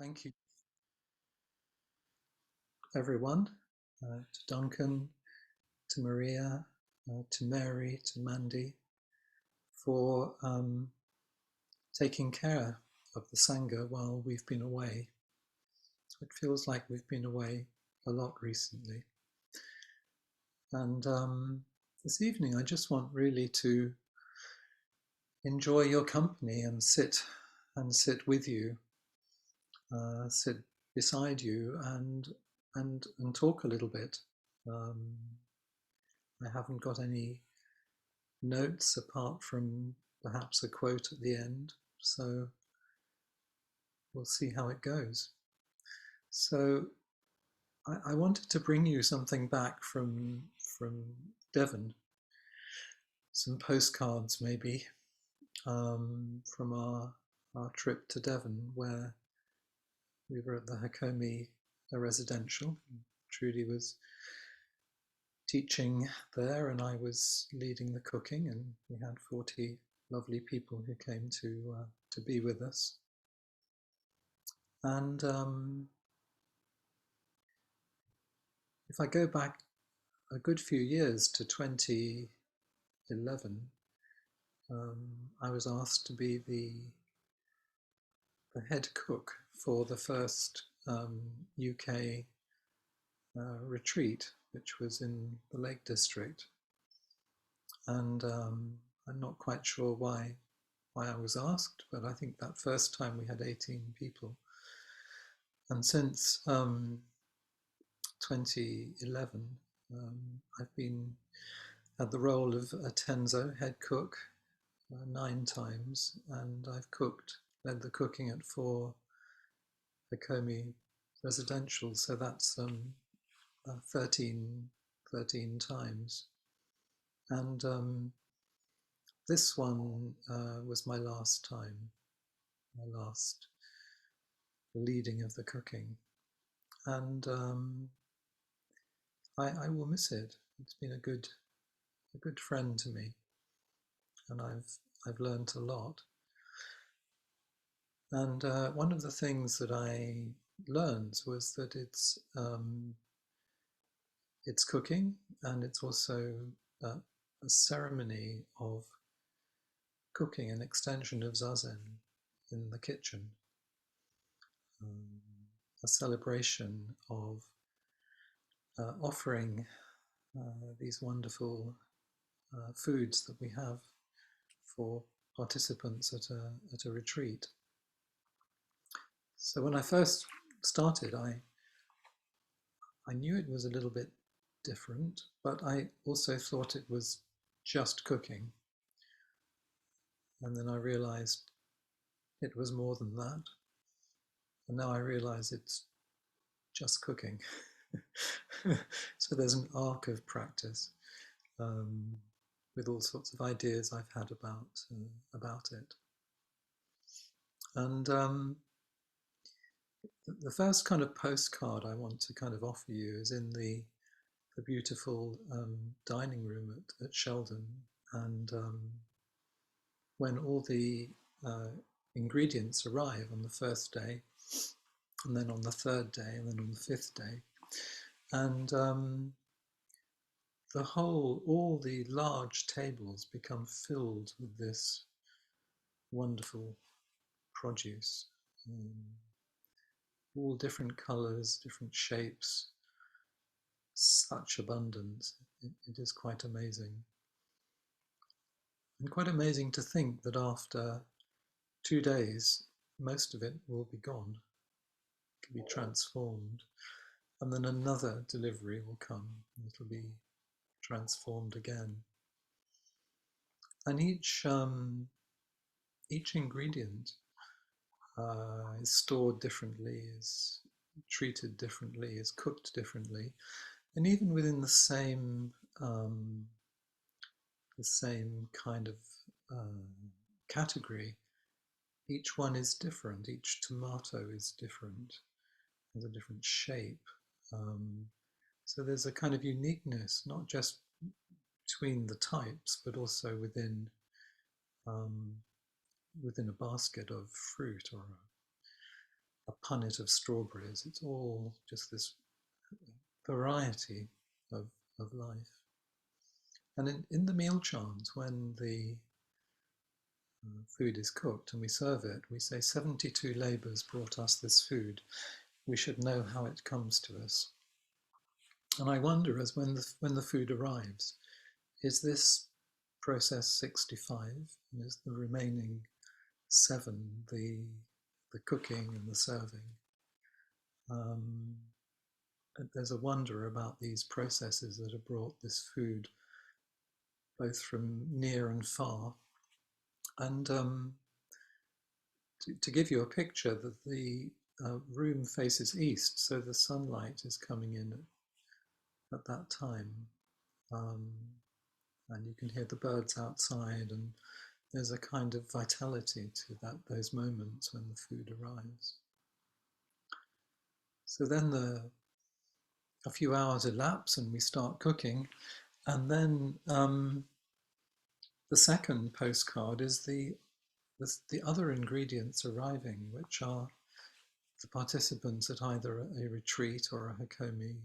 Thank you, everyone, to Duncan, to Maria, to Mary, to Mandy, for taking care of the Sangha while we've been away. It feels like we've been away a lot recently. And this evening, I just want really to enjoy your company and sit with you, sit beside you, and talk a little bit. Um, I haven't got any notes apart from perhaps a quote at the end, so we'll see how it goes. So I wanted to bring you something back from Devon, some postcards maybe from our trip to Devon, where we were at the Hakomi residential. Trudy was teaching there, and I was leading the cooking, and we had 40 lovely people who came to be with us. And if I go back a good few years to 2011, I was asked to be the head cook for the first UK retreat, which was in the Lake District. And I'm not quite sure why I was asked, but I think that first time we had 18 people. And since 2011, I've been had the role of a Tenzo head cook 9 times, and I've led the cooking at 4 Hakomi residentials, so that's 13 times. And this one was my last time, my last leading of the cooking. And I will miss it. It's been a good friend to me, and I've learned a lot. And one of the things that I learned was that it's cooking, and it's also a ceremony of cooking, an extension of zazen in the kitchen, a celebration of offering these wonderful foods that we have for participants at a retreat. So when I first started, I knew it was a little bit different, but I also thought it was just cooking. And then I realized it was more than that. And now I realize it's just cooking. So there's an arc of practice with all sorts of ideas I've had about it. And the first kind of postcard I want to kind of offer you is in the beautiful dining room at Sheldon. And when all the ingredients arrive on the first day, and then on the third day, and then on the 5th day, and all the large tables become filled with this wonderful produce, all different colors, different shapes, such abundance. It is quite amazing. And quite amazing to think that after 2 days, most of it will be gone, can be transformed. And then another delivery will come, and it'll be transformed again. And each ingredient is stored differently, is treated differently, is cooked differently, and even within the same kind of category, each one is different. Each tomato is different, has a different shape. So there's a kind of uniqueness, not just between the types, but also within a basket of fruit or a punnet of strawberries. It's all just this variety of, of life. And in the meal chant, when the food is cooked and we serve it, we say 72 labours brought us this food. We should know how it comes to us. And I wonder, as when the food arrives, is this process 65? And is the remaining 7 the cooking and the serving? There's a wonder about these processes that have brought this food both from near and far. And to give you a picture, that the room faces east, so the sunlight is coming in at that time. And you can hear the birds outside, and there's a kind of vitality to those moments when the food arrives. So then a few hours elapse and we start cooking, and then the second postcard is the other ingredients arriving, which are the participants at either a retreat or a Hakomi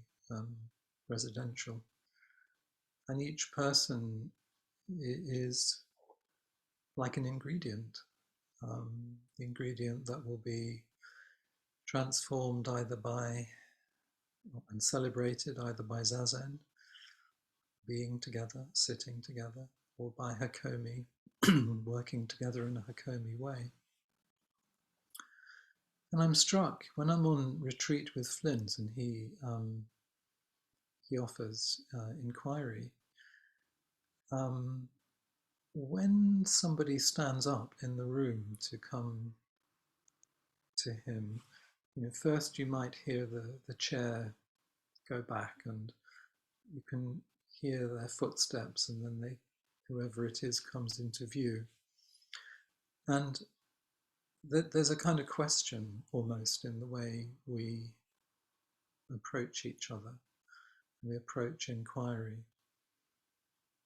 residential. And each person is like an ingredient, the ingredient that will be transformed either by and celebrated either by Zazen, being together, sitting together, or by Hakomi, working together in a Hakomi way. And I'm struck when I'm on retreat with Flint and he offers inquiry. When somebody stands up in the room to come to him, first you might hear the chair go back, and you can hear their footsteps, and then whoever it is comes into view. And there's a kind of question almost in the way we approach each other. We approach inquiry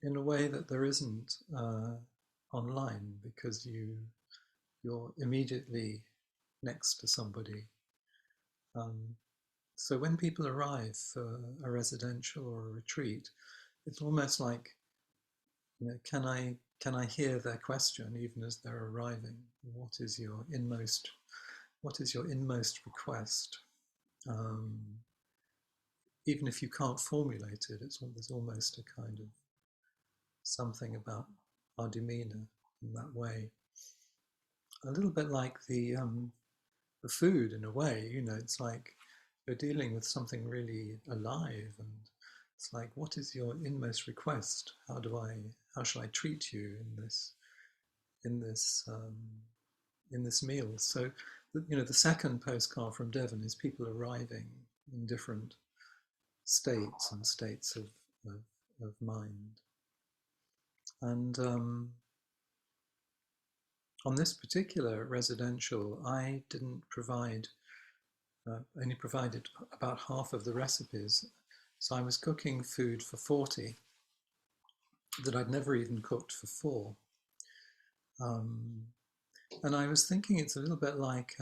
in a way that there isn't online, because you're immediately next to somebody. So when people arrive for a residential or a retreat, it's almost like, can I hear their question even as they're arriving? What is your inmost request? Even if you can't formulate it, there's almost a kind of something about our demeanor in that way. A little bit like the food in a way, it's like you're dealing with something really alive, and it's like, what is your inmost request? How shall I treat you in this meal? So, the second postcard from Devon is people arriving in different states and states of mind. And on this particular residential, I didn't only provided about half of the recipes. So I was cooking food for 40 that I'd never even cooked for 4. And I was thinking it's a little bit like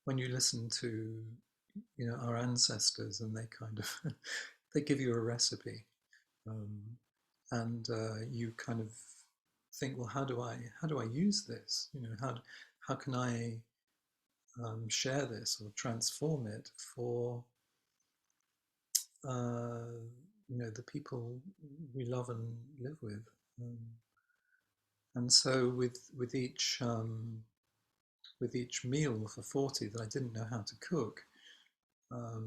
when you listen to, our ancestors, and they kind of they give you a recipe, and you kind of think, well, how do I use this? How can I share this or transform it for the people we love and live with. And so with each meal for 40 that I didn't know how to cook, or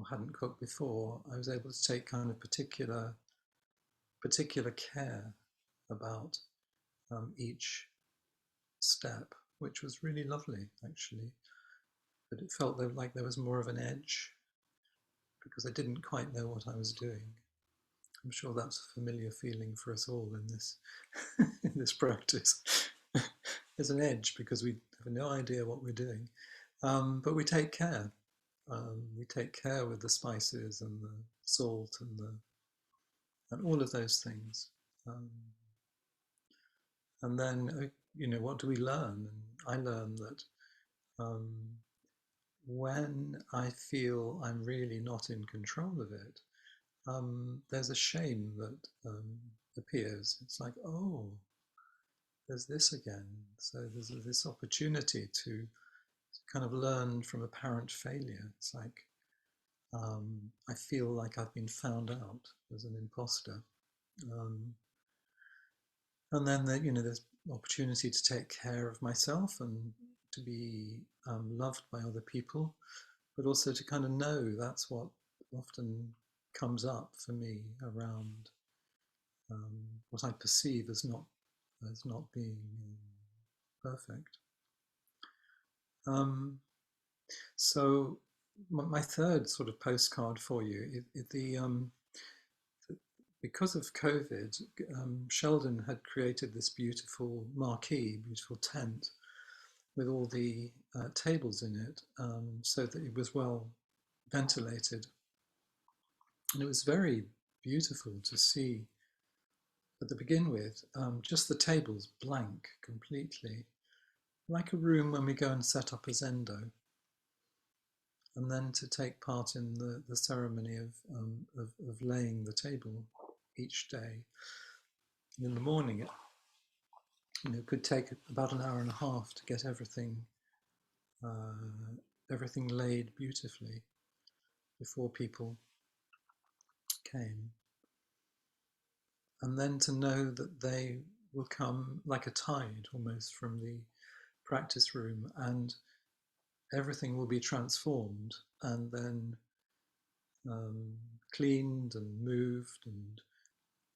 hadn't cooked before, I was able to take kind of particular care about each step, which was really lovely, actually. But it felt like there was more of an edge, because I didn't quite know what I was doing. I'm sure that's a familiar feeling for us all in this in this practice. There's an edge because we have no idea what we're doing, but we take care. We take care with the spices and the salt and all of those things. And then, what do we learn? And I learned that um, when I feel I'm really not in control of it, there's a shame that appears. It's like, oh, there's this again. So there's this opportunity to kind of learn from apparent failure. It's like I feel like I've been found out as an imposter, um, and then there's opportunity to take care of myself and to be loved by other people, but also to kind of know that's what often comes up for me around what I perceive as not being perfect. Um, so my third sort of postcard for you, because of COVID, Sheldon had created this beautiful marquee, beautiful tent with all the tables in it, so that it was well ventilated, and it was very beautiful to see. But to begin with, just the tables blank completely, like a room when we go and set up a zendo, and then to take part in the ceremony of laying the table each day. And in the morning, it could take about an hour and a half to get everything laid beautifully before people came, and then to know that they will come like a tide almost from the practice room, and everything will be transformed and then um, cleaned and moved, and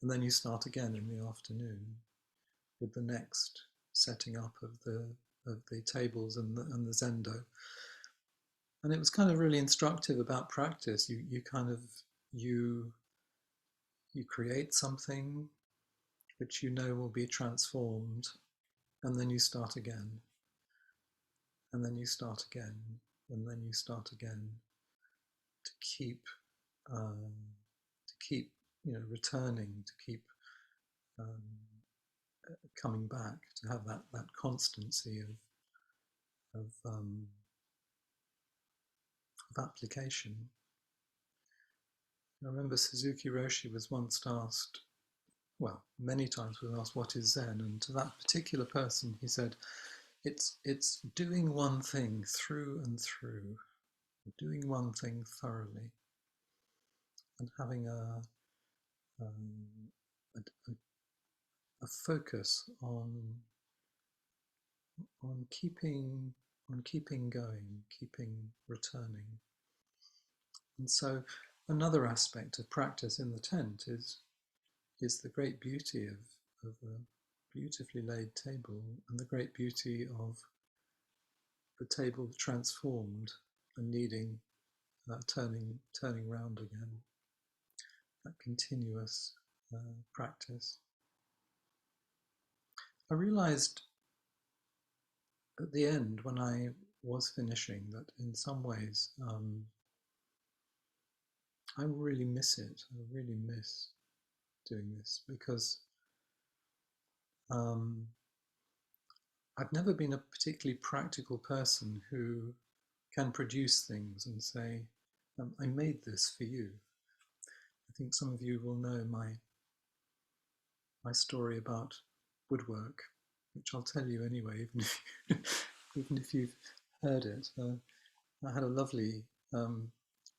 then you start again in the afternoon with the next setting up of the tables and the zendo. And it was kind of really instructive about practice. You you create something which you know will be transformed, and then you start again, and then you start again, and then you start again, to keep um, returning, to keep um, coming back, to have that constancy of application. I remember Suzuki Roshi was once asked, well, many times was asked, what is Zen? And to that particular person, he said, it's doing one thing through and through, doing one thing thoroughly, and having a, a focus on keeping going, keeping returning. And so another aspect of practice in the tent is the great beauty of a beautifully laid table, and the great beauty of the table transformed and needing turning round again. That continuous practice. I realized at the end, when I was finishing, that in some ways I really miss it. I really miss doing this, because um, I've never been a particularly practical person who can produce things and say, I made this for you. I think some of you will know my story about woodwork, which I'll tell you anyway, even if you've heard it. I had a lovely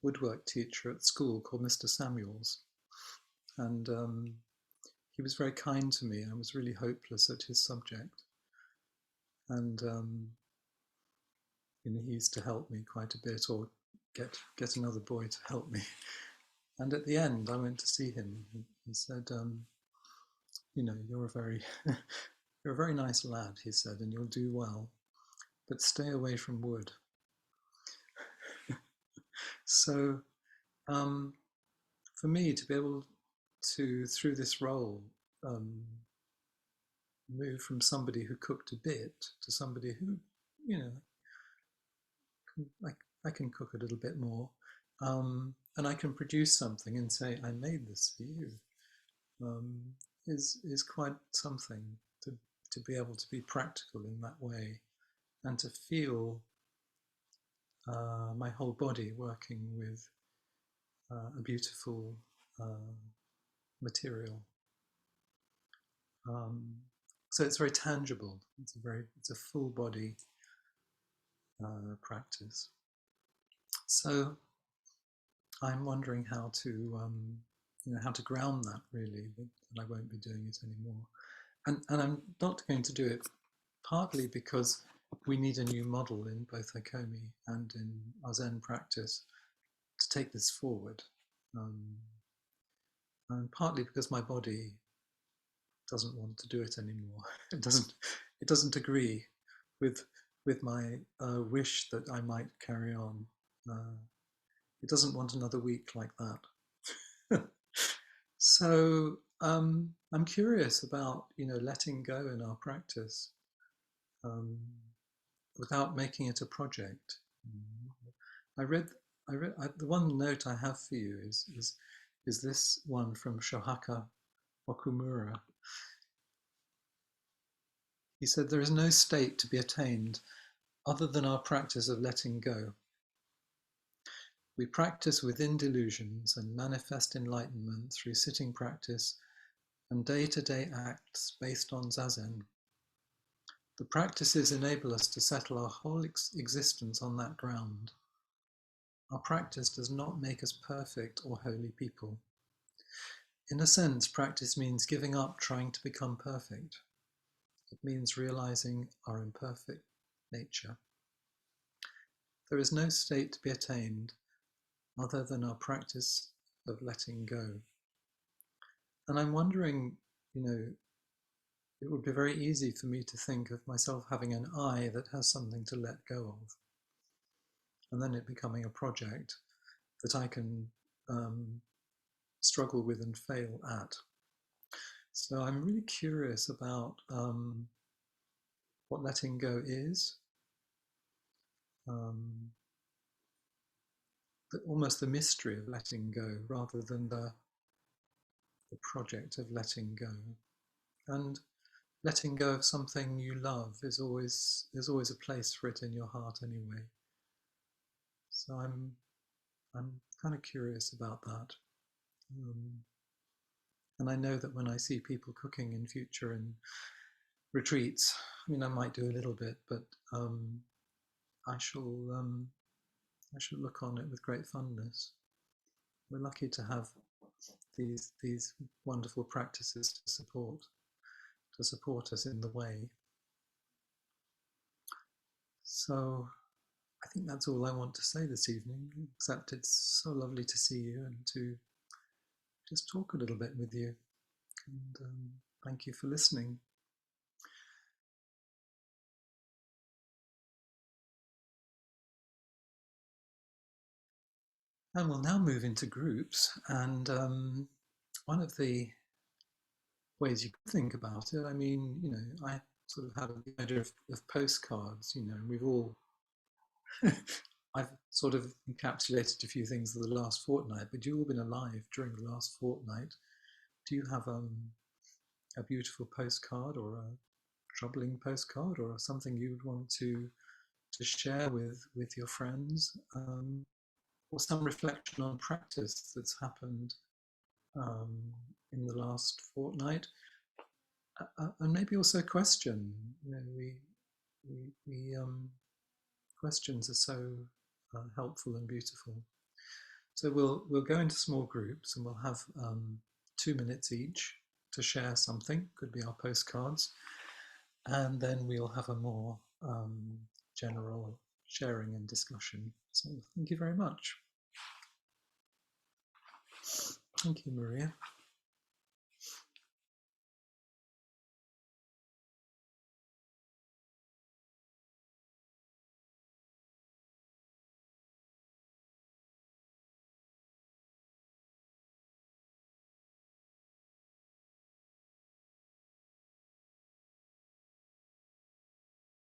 woodwork teacher at school called Mr. Samuels, and he was very kind to me. I was really hopeless at his subject, and he used to help me quite a bit, or get another boy to help me. And at the end, I went to see him. He said, you're a very you're a very nice lad, he said, and you'll do well, but stay away from wood. So for me to be able to, through this role, um, move from somebody who cooked a bit to somebody who, you know, I can cook a little bit more, and I can produce something and say, I made this for you, um, is quite something, to be able to be practical in that way, and to feel my whole body working with a beautiful material. So it's very tangible. It's a full body practice. So I'm wondering how to how to ground that, really, that I won't be doing it anymore. And I'm not going to do it partly because we need a new model in both Hakomi and in our Zen practice to take this forward. And partly because my body doesn't want to do it anymore. It doesn't agree with my wish that I might carry on. It doesn't want another week like that. So I'm curious about letting go in our practice without making it a project. I read the one note I have for you is this one from Shohaka Okumura. He said, "There is no state to be attained other than our practice of letting go. We practice within delusions and manifest enlightenment through sitting practice and day-to-day acts based on Zazen. The practices enable us to settle our whole existence on that ground. Our practice does not make us perfect or holy people. In a sense, practice means giving up trying to become perfect. It means realizing our imperfect nature. There is no state to be attained other than our practice of letting go." And I'm wondering, it would be very easy for me to think of myself having an I that has something to let go of, and then it becoming a project that I can struggle with and fail at. So I'm really curious about what letting go is, almost the mystery of letting go rather than the project of letting go. And letting go of something you love there's always a place for it in your heart anyway. So I'm kind of curious about that. And I know that when I see people cooking in future in retreats, I might do a little bit, but I shall look on it with great fondness. We're lucky to have these wonderful practices to support us in the way. So I think that's all I want to say this evening, except it's so lovely to see you and to just talk a little bit with you. And thank you for listening. And we'll now move into groups. And one of the ways you could think about it, I sort of had the idea of postcards, and we've all, I've sort of encapsulated a few things of the last fortnight, but you've all been alive during the last fortnight. Do you have a beautiful postcard or a troubling postcard or something you would want to share with your friends, or some reflection on practice that's happened in the last fortnight, and maybe also a question. We questions are so helpful and beautiful. So we'll go into small groups and we'll have 2 minutes each to share something. Could be our postcards, and then we'll have a more general sharing and discussion. So thank you very much. Thank you, Maria.